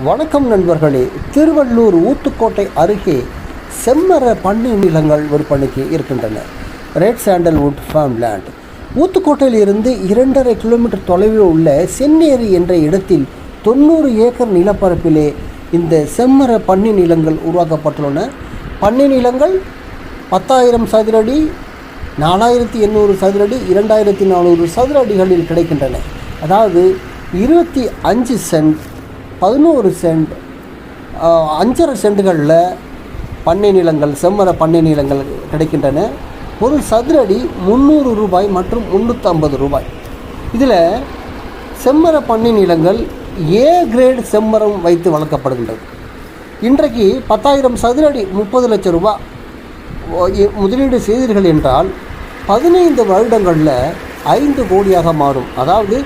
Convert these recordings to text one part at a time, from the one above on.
வணக்கம் நண்பர்களே. திருவள்ளூர் ஊத்துக்கோட்டை அருகே செம்மர பண்ணை நிலங்கள் விற்பனைக்கு இருக்கின்றன. Red sandalwood farm land. ஊத்துக்கோட்டையில் இருந்து 2.5 கிலோமீட்டர் தொலைவில் உள்ள சென்னேரி என்ற இடத்தில் 90 ஏக்கர் நிலப்பரப்பிலே இந்த செம்மர பண்ணை நிலங்கள் உருவாக்கப்பட்டுள்ளன. பண்ணை நிலங்கள் 10,000 சதுர அடி, 4,800 சதுர அடி, 2,400 சதுர அடிகளில் கிடைக்கின்றன. அதாவது 25 சென்ட், 11 சென்ட், 5.5 சென்ட்டுகளில் பண்ணை நிலங்கள், செம்மர பண்ணை நிலங்கள் கிடைக்கின்றன. ஒரு சதுர அடி 300 ரூபாய் மற்றும் 350 ரூபாய். இதில் செம்மர பண்ணை நிலங்கள் ஏ கிரேட் செம்மரம் வைத்து வளர்க்கப்படுகின்றது. இன்றைக்கு 10,000 சதுர அடி 30 லட்சம் ரூபாய் முதலீடு செய்தீர்கள் என்றால் 15 வருடங்களில் 5 கோடியாக மாறும். அதாவது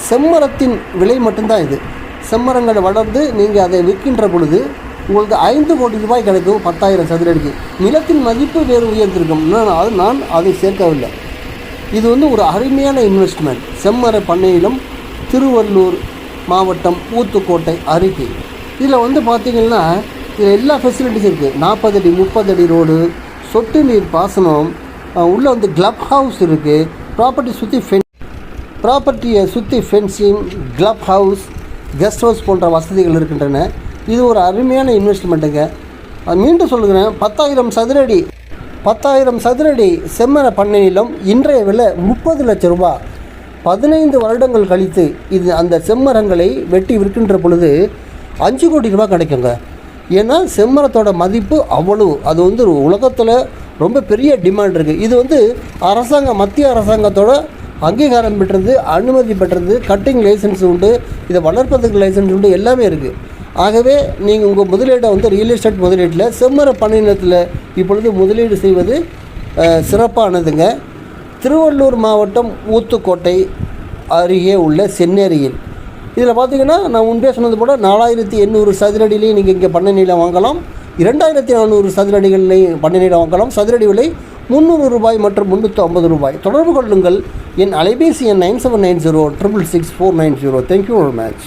செம்மரத்தின் விலை மட்டும்தான் இது. செம்மரங்களை வளர்ந்து நீங்கள் அதை விற்கின்ற பொழுது உங்களுக்கு 5 கோடி ரூபாய் கிடைக்கும். 10,000 சதுர அடிக்கு நிலத்தின் மதிப்பு வேறு உயர்ந்திருக்கும். நான் அதை சேர்க்கவில்லை. இது ஒரு அருமையான இன்வெஸ்ட்மெண்ட். செம்மர பண்ணை நிலம், திருவள்ளூர் மாவட்டம், ஊத்துக்கோட்டை அருகே. இதில் பார்த்திங்கன்னா இதில் எல்லா ஃபெசிலிட்டிஸும் இருக்குது. 40 அடி 30 அடி ரோடு, சொட்டு நீர் பாசனம், உள்ளே கிளப் ஹவுஸ் இருக்குது. ப்ராப்பர்ட்டியை சுற்றி fencing, club house, guest house போன்ற வசதிகள் இருக்கின்றன. இது ஒரு அருமையான இன்வெஸ்ட்மெண்ட்டுங்க. மீண்டும் சொல்லுகிறேன், 10,000 சதுர அடி செம்மர பண்ணை நிலம் இன்றைய விலை 30 லட்சம் ரூபாய். 15 வருடங்கள் கழித்து இது அந்த செம்மரங்களை வெட்டி விற்கின்ற பொழுது 5 கோடி ரூபாய் கிடைக்குங்க. ஏன்னா செம்மரத்தோட மதிப்பு அவ்வளவு. அது உலகத்தில் ரொம்ப பெரிய டிமாண்ட் இருக்குது. இது மத்திய அரசாங்கத்தோட அங்கீகாரம் பெற்றது, அனுமதி பெற்றது, கட்டிங் லைசன்ஸ் உண்டு, இதை வளர்ப்பதற்கு லைசன்ஸ் உண்டு, எல்லாமே இருக்குது. ஆகவே நீங்கள் உங்கள் முதலீடை ரியல் எஸ்டேட் முதலீட்டில் செம்மர பண்ணை நிலத்தில் இப்பொழுது முதலீடு செய்வது சிறப்பானதுங்க. திருவள்ளூர் மாவட்டம், ஊத்துக்கோட்டை அருகே உள்ள சென்னேரியில். இதில் பார்த்திங்கன்னா நான் முன்பே சொன்னது போல் 4,800 சதுர அடியிலையும் நீங்கள் இங்கே பண்ணை நிலம் வாங்கலாம். 2,400 சதுர அடிகள்லையும் பண்ணை நிலம் வாங்கலாம். சதுரடி விலை 300 ரூபாய் மற்றும் 350 ரூபாய். தொடர்பு கொள்ளுங்கள். என் அலைபேசி எண் 9790 666 490. Thank you very much.